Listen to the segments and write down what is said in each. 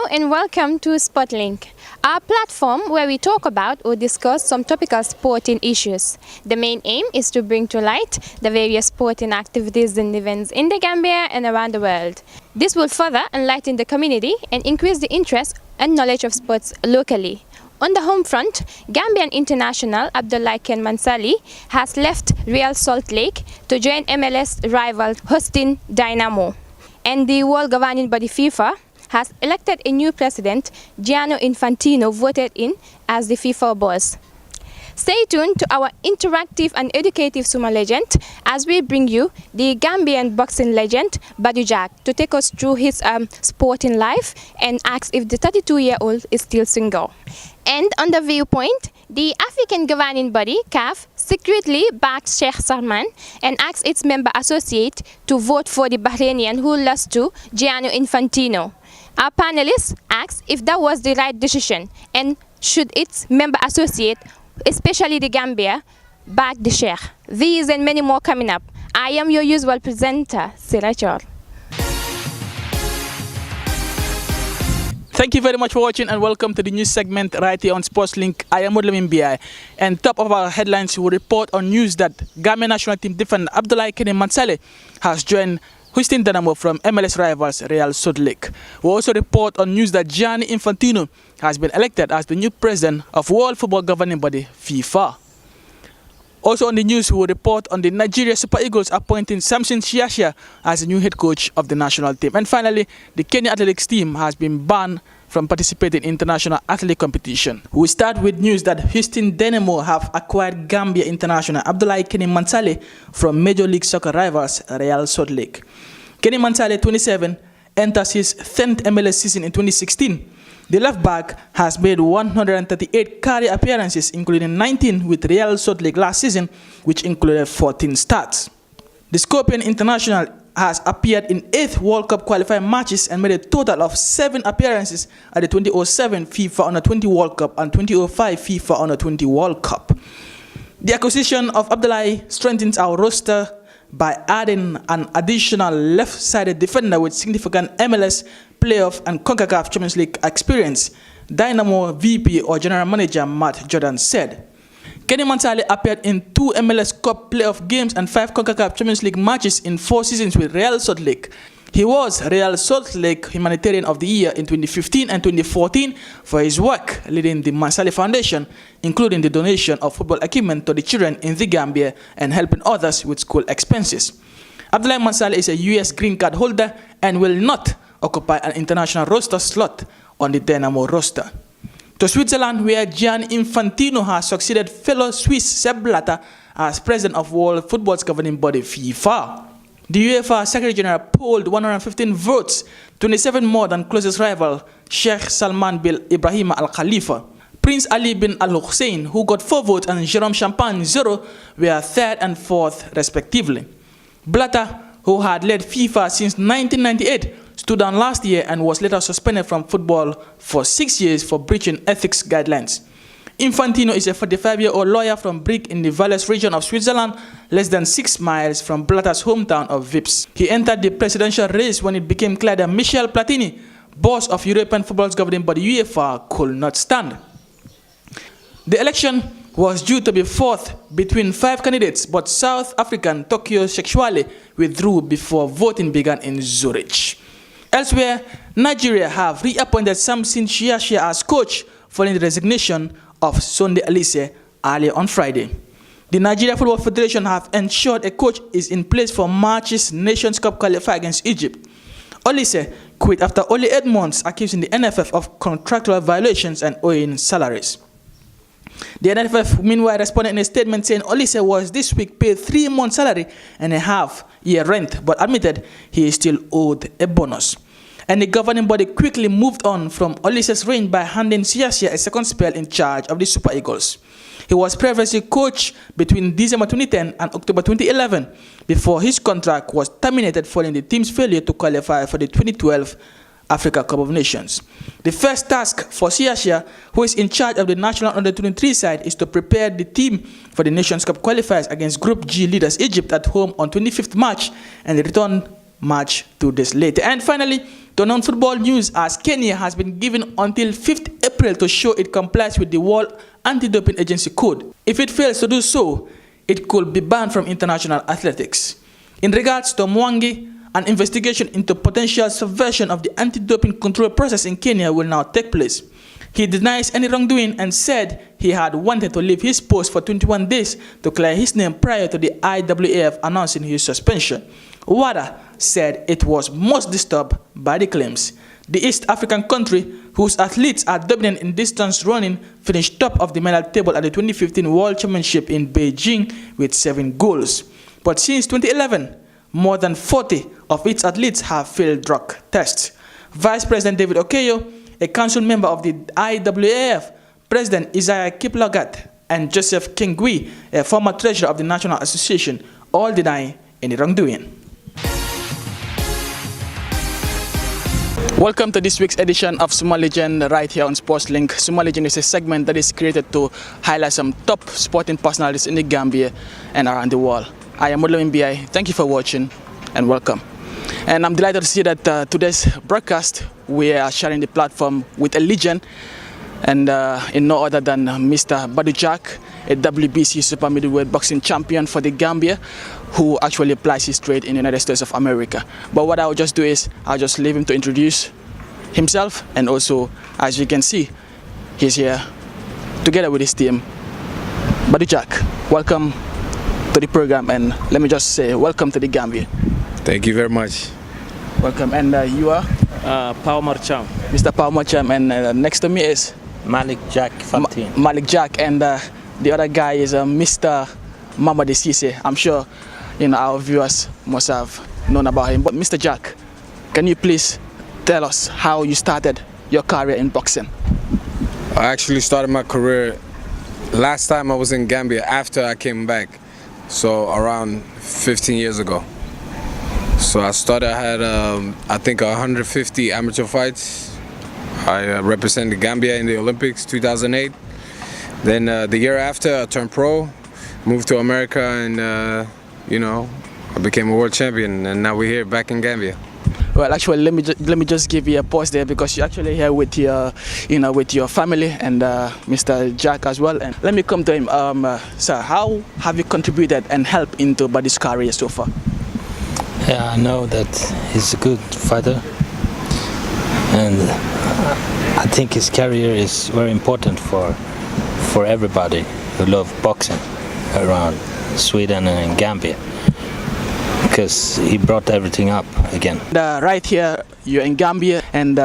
and welcome to Spotlink, our platform where we talk about or discuss some topical sporting issues. The main aim is to bring to light the various sporting activities and events in the Gambia and around the world. This will further enlighten the community and increase the interest and knowledge of sports locally. On the home front, Gambian international Abdoulaye Ken Mansali has left Real Salt Lake to join MLS rival hosting Dynamo. And the world governing body FIFA has elected a new president, Gianni Infantino, voted in as the FIFA boss. Stay tuned to our interactive and educative Sumo legend as we bring you the Gambian boxing legend, Badu Jack, to take us through his sporting life and ask if the 32-year-old is still single. And on the viewpoint, the African governing body, CAF, secretly backed Sheikh Salman and asked its member associate to vote for the Bahrainian who lost to Gianni Infantino. Our panelists asked if that was the right decision and should its member associate, especially the Gambia, back the Sheikh. These and many more coming up. I am your usual presenter, Sirachor. Thank you very much for watching and welcome to the news segment right here on Sportslink. I am Mudlamin BI. And top of our headlines, we will report on news that Gambia national team defender Abdoulaye Ken Mansali has joined Houston Dynamo from MLS rivals Real Salt Lake. We also report on news that Gianni Infantino has been elected as the new president of World Football Governing Body, FIFA. Also on the news, we will report on the Nigeria Super Eagles appointing Samson Shiashia as the new head coach of the national team. And finally, the Kenya athletics team has been banned from participating in international athletic competition. We start with news that Houston Dynamo have acquired Gambia international Abdoulaye Ken Mansali from Major League Soccer rivals Real Salt Lake. Ken Mansali, 27, enters his 10th MLS season in 2016. The left back has made 138 career appearances, including 19 with Real Salt Lake last season, which included 14 starts. The Scorpion International has appeared in 8 World Cup qualifying matches and made a total of 7 appearances at the 2007 FIFA Under-20 World Cup and 2005 FIFA Under-20 World Cup. The acquisition of Abdoulaye strengthens our roster by adding an additional left-sided defender with significant MLS, playoff, and CONCACAF Champions League experience, Dynamo VP or General Manager Matt Jordan said. Ken Mansali appeared in 2 MLS Cup playoff games and 5 CONCACAF Champions League matches in 4 seasons with Real Salt Lake. He was Real Salt Lake Humanitarian of the Year in 2015 and 2014 for his work leading the Mansali Foundation, including the donation of football equipment to the children in the Gambia and helping others with school expenses. Abdoulaye Mansali is a U.S. green card holder and will not occupy an international roster slot on the Dynamo roster. To Switzerland, where Gianni Infantino has succeeded fellow Swiss Sepp Blatter as president of World Football's governing body, FIFA. The UEFA Secretary General polled 115 votes, 27 more than closest rival Sheikh Salman bin Ibrahim Al Khalifa. Prince Ali bin Al Hussein, who got 4 votes, and Jerome Champagne, 0, were 3rd and 4th respectively. Blatter, who had led FIFA since 1998, stood down last year and was later suspended from football for 6 years for breaching ethics guidelines. Infantino is a 45-year-old lawyer from Brieg in the Valais region of Switzerland, less than 6 miles from Blatter's hometown of Vips. He entered the presidential race when it became clear that Michel Platini, boss of European football's governing body UEFA, could not stand. The election was due to be fought between 5 candidates, but South African Tokyo Sexuale withdrew before voting began in Zurich. Elsewhere, Nigeria have reappointed Samson Shiashia as coach following the resignation of Sunday Alise earlier on Friday. The Nigeria Football Federation have ensured a coach is in place for March's Nations Cup qualifier against Egypt. Olise quit after only 8 months, accusing the NFF of contractual violations and owing salaries. The NFF meanwhile responded in a statement saying Olise was this week paid 3 months' salary and a half-year rent, but admitted he is still owed a bonus. And the governing body quickly moved on from Olise's reign by handing Shiashia a second spell in charge of the Super Eagles. He was previously coach between December 2010 and October 2011 before his contract was terminated following the team's failure to qualify for the 2012 Africa Cup of Nations. The first task for Shiashia, who is in charge of the national under-23 side, is to prepare the team for the Nations Cup qualifiers against Group G leaders Egypt at home on 25th March and return much to this later. And finally, to non-football news, as Kenya has been given until 5th April to show it complies with the World Anti-Doping Agency Code. If it fails to do so, it could be banned from international athletics. In regards to Mwangi, an investigation into potential subversion of the anti-doping control process in Kenya will now take place. He denies any wrongdoing and said he had wanted to leave his post for 21 days to clear his name prior to the IAAF announcing his suspension. WADA said it was most disturbed by the claims. The East African country, whose athletes are dominant in distance running, finished top of the medal table at the 2015 World Championship in Beijing with 7 golds. But since 2011, more than 40 of its athletes have failed drug tests. Vice President David Okeyo, a council member of the IAAF, President Isaiah Kiplagat, and Joseph Kengui, a former treasurer of the National Association, all deny any wrongdoing. Welcome to this week's edition of Suma Legend right here on SportsLink. Suma Legend is a segment that is created to highlight some top sporting personalities in the Gambia and around the world. I am Modlamin BI. Thank you for watching and welcome. And I'm delighted to see that today's broadcast we are sharing the platform with a legend, and in no other than Mr. Badou Jack, a WBC super middleweight boxing champion for the Gambia, who actually applies his trade in the United States of America. But what I'll just do is I'll just leave him to introduce himself, and also, as you can see, he's here together with his team. Badou Jack, welcome to the program, and let me just say welcome to the Gambia. Thank you very much. Welcome. And you are? Pao Marcham. Mr. Pao Marcham, and next to me is? Malik Jack Fantin. Malik Jack, and the other guy is Mr. Mamadi Cisse. I'm sure our viewers must have known about him. But Mr. Jack, can you please tell us how you started your career in boxing? I actually started my career last time I was in Gambia after I came back, so around 15 years ago. So I had I think 150 amateur fights. I represented Gambia in the Olympics 2008. Then the year after I turned pro, moved to America, and I became a world champion, and now we're here back in Gambia. Well, actually, let me just give you a pause there, because you're actually here with your with your family and Mr. Jack as well. And let me come to him. Sir, how have you contributed and helped into Badou's career so far? Yeah, I know that he's a good fighter, and I think his career is very important for everybody who love boxing around Sweden and in Gambia, because he brought everything up again. Right here, you're in Gambia, and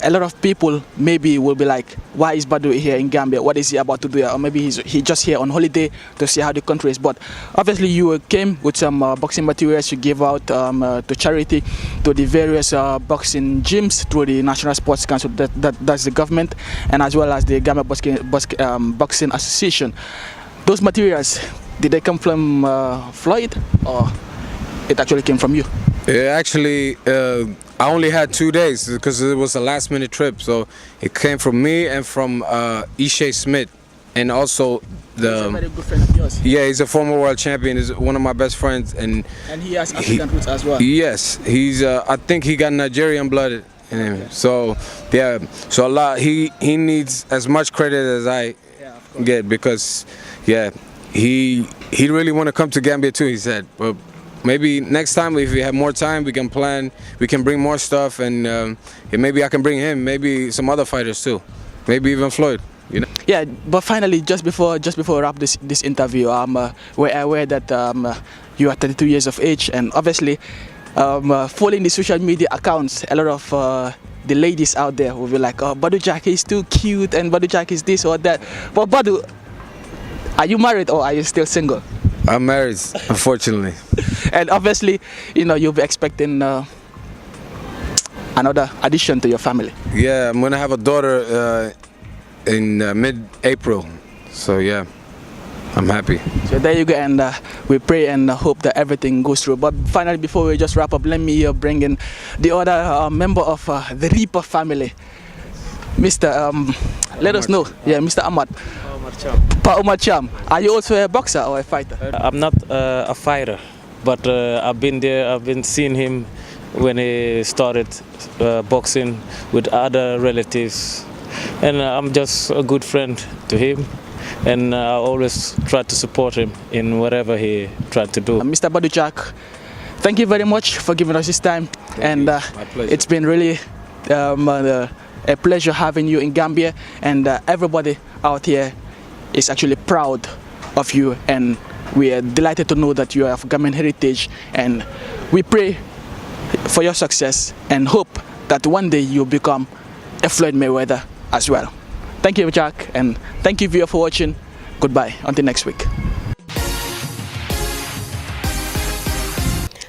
a lot of people maybe will be like, why is Badou here in Gambia? What is he about to do here? Or maybe he's just here on holiday to see how the country is. But obviously you came with some boxing materials you gave out to charity, to the various boxing gyms through the National Sports Council, that's the government, and as well as the Gambia Boxing Association. Those materials, did they come from Floyd, or it actually came from you? Actually, I only had 2 days because it was a last-minute trip. So it came from me and from Ishe Smith, and also He's a very good friend of yours. Yeah, he's a former world champion. He's one of my best friends, and he has African roots as well. Yes, he's. I think he got Nigerian blood in him. So yeah, so a lot. He needs as much credit as I get, because yeah, he really want to come to Gambia too. He said, but maybe next time, if we have more time, we can plan. We can bring more stuff, and maybe I can bring him. Maybe some other fighters too. Maybe even Floyd. Yeah, but finally, just before we wrap this interview, we're aware that you are 32 years of age, and obviously, following the social media accounts, a lot of the ladies out there will be like, "Oh, Badou Jack is too cute," and Badou Jack is this or that. But Badou, are you married or are you still single? I'm married, unfortunately. And obviously, you'll be expecting another addition to your family. Yeah, I'm gonna have a daughter in mid-April, so yeah, I'm happy. So there you go, and we pray and hope that everything goes through. But finally, before we just wrap up, let me bring in the other member of the Reaper family, Mr. Let us know. Yeah, Mr. Ahmad. Pa Omar Cham. Are you also a boxer or a fighter? I'm not a fighter. but I've been there. I've been seeing him when he started boxing with other relatives, and I'm just a good friend to him, and I always try to support him in whatever he tried to do. Mr. Badou Jack, thank you very much for giving us this time, and My pleasure. it's been really a pleasure having you in Gambia, and everybody out here is actually proud of you, and we are delighted to know that you have Gambian heritage, and we pray for your success and hope that one day you'll become a Floyd Mayweather as well. Thank you, Jack, and thank you, viewer, for watching. Goodbye until next week.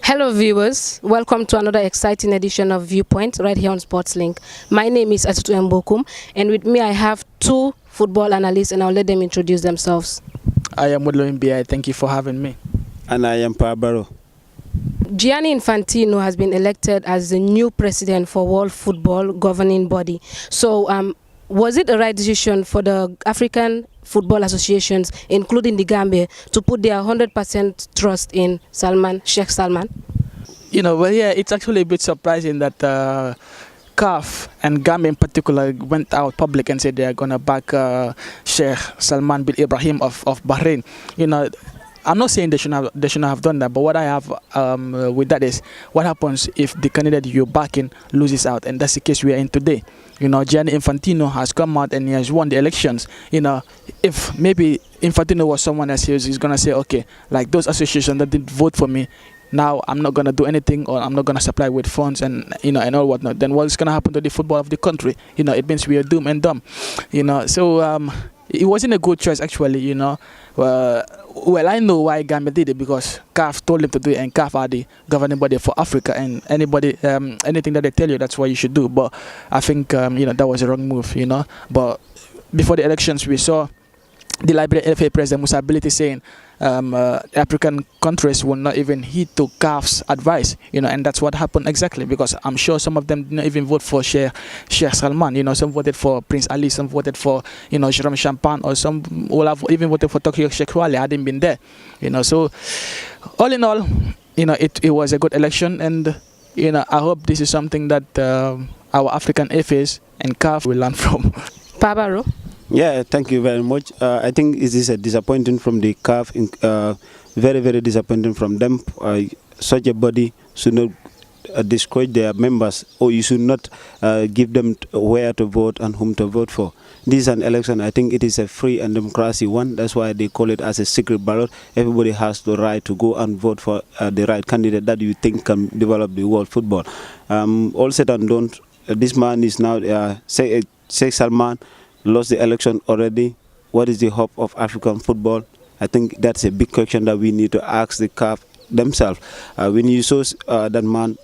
Hello viewers, welcome to another exciting edition of Viewpoint right here on SportsLink. My name is Atutu Mbokum, and with me I have two football analysts, and I'll let them introduce themselves. I am Modlo MBI. Thank you for having me. And I am Pabaro. Gianni Infantino has been elected as the new president for World Football governing body. So was it the right decision for the African football associations, including the Gambia, to put their 100% trust in Sheikh Salman? You know, well, yeah, it's actually a bit surprising that CAF and Gambia in particular went out public and said they are going to back Sheikh Salman bin Ibrahim of Bahrain. You know, I'm not saying they shouldn't have done that, but what I have with that is, what happens if the candidate you're backing loses out? And that's the case we are in today. You know, Gianni Infantino has come out and he has won the elections. You know, if maybe Infantino was someone else, he's going to say, okay, like those associations that didn't vote for me, now I'm not going to do anything, or I'm not going to supply with funds and, you know, and all whatnot. Then what's going to happen to the football of the country? You know, it means we are doomed and dumb. You know, so it wasn't a good choice, actually, you know. Well, I know why Gambia did it, because CAF told them to do it, and CAF are the governing body for Africa, and anybody, anything that they tell you, that's what you should do. But I think, you know, that was a wrong move, you know. But before the elections, we saw the Liberian FA President Musa Bility saying African countries will not even heed to CAF's advice, you know, and that's what happened exactly, because I'm sure some of them did not even vote for Sheikh Salman, you know, some voted for Prince Ali, some voted for, you know, Jerome Champagne, or some will have even voted for Tokyo Sheikh Wale, hadn't been there, you know. So all in all, you know, it was a good election, and, you know, I hope this is something that our African FAs and CAF will learn from. Pabaro? Yeah, thank you very much. I think it is a disappointing from the CAF, very, very disappointing from them. Such a body should not discourage their members, or you should not give them where to vote and whom to vote for. This is an election. I think it is a free and democracy one. That's why they call it as a secret ballot. Everybody has the right to go and vote for the right candidate that you think can develop the world football. All said and done, this man is now, Sheikh Salman, lost the election already. What is the hope of African football? I think that's a big question that we need to ask the CAF themselves. When you saw that man,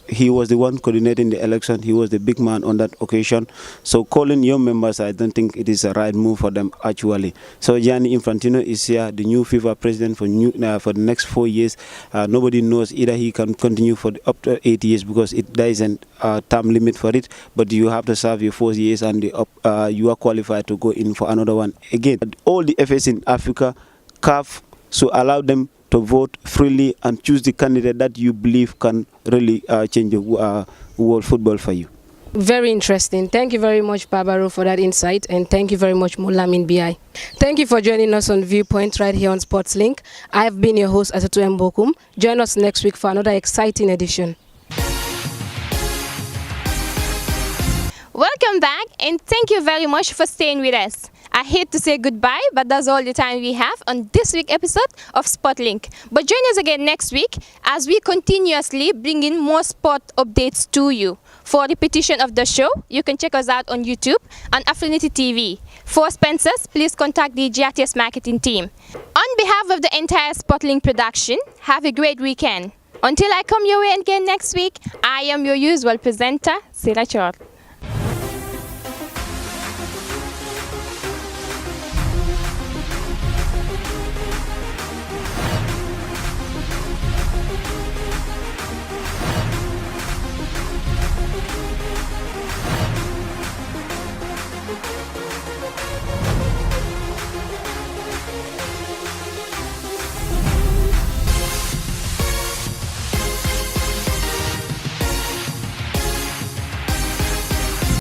he was the one coordinating the election. He was the big man on that occasion. So calling your members, I don't think it is a right move for them, actually. So Gianni Infantino is here, the new FIFA president for the next 4 years. Nobody knows either he can continue for up to 8 years, because there isn't a term limit for it. But you have to serve your 4 years, and you are qualified to go in for another one. Again, all the FAs in Africa, CAF, so allow them to vote freely and choose the candidate that you believe can really change the world football for you. Very interesting. Thank you very much, Pabaro, for that insight, and thank you very much, Mulamin BI. Thank you for joining us on Viewpoint right here on SportsLink. I have been your host, Atutu Mbokum. Join us next week for another exciting edition. Welcome back, and thank you very much for staying with us. I hate to say goodbye, but that's all the time we have on this week's episode of SportLink. But join us again next week as we continuously bring in more sport updates to you. For repetition of the show, you can check us out on YouTube and Affinity TV. For sponsors, please contact the GRTS marketing team. On behalf of the entire SportLink production, have a great weekend. Until I come your way again next week, I am your usual presenter, Sira Chor.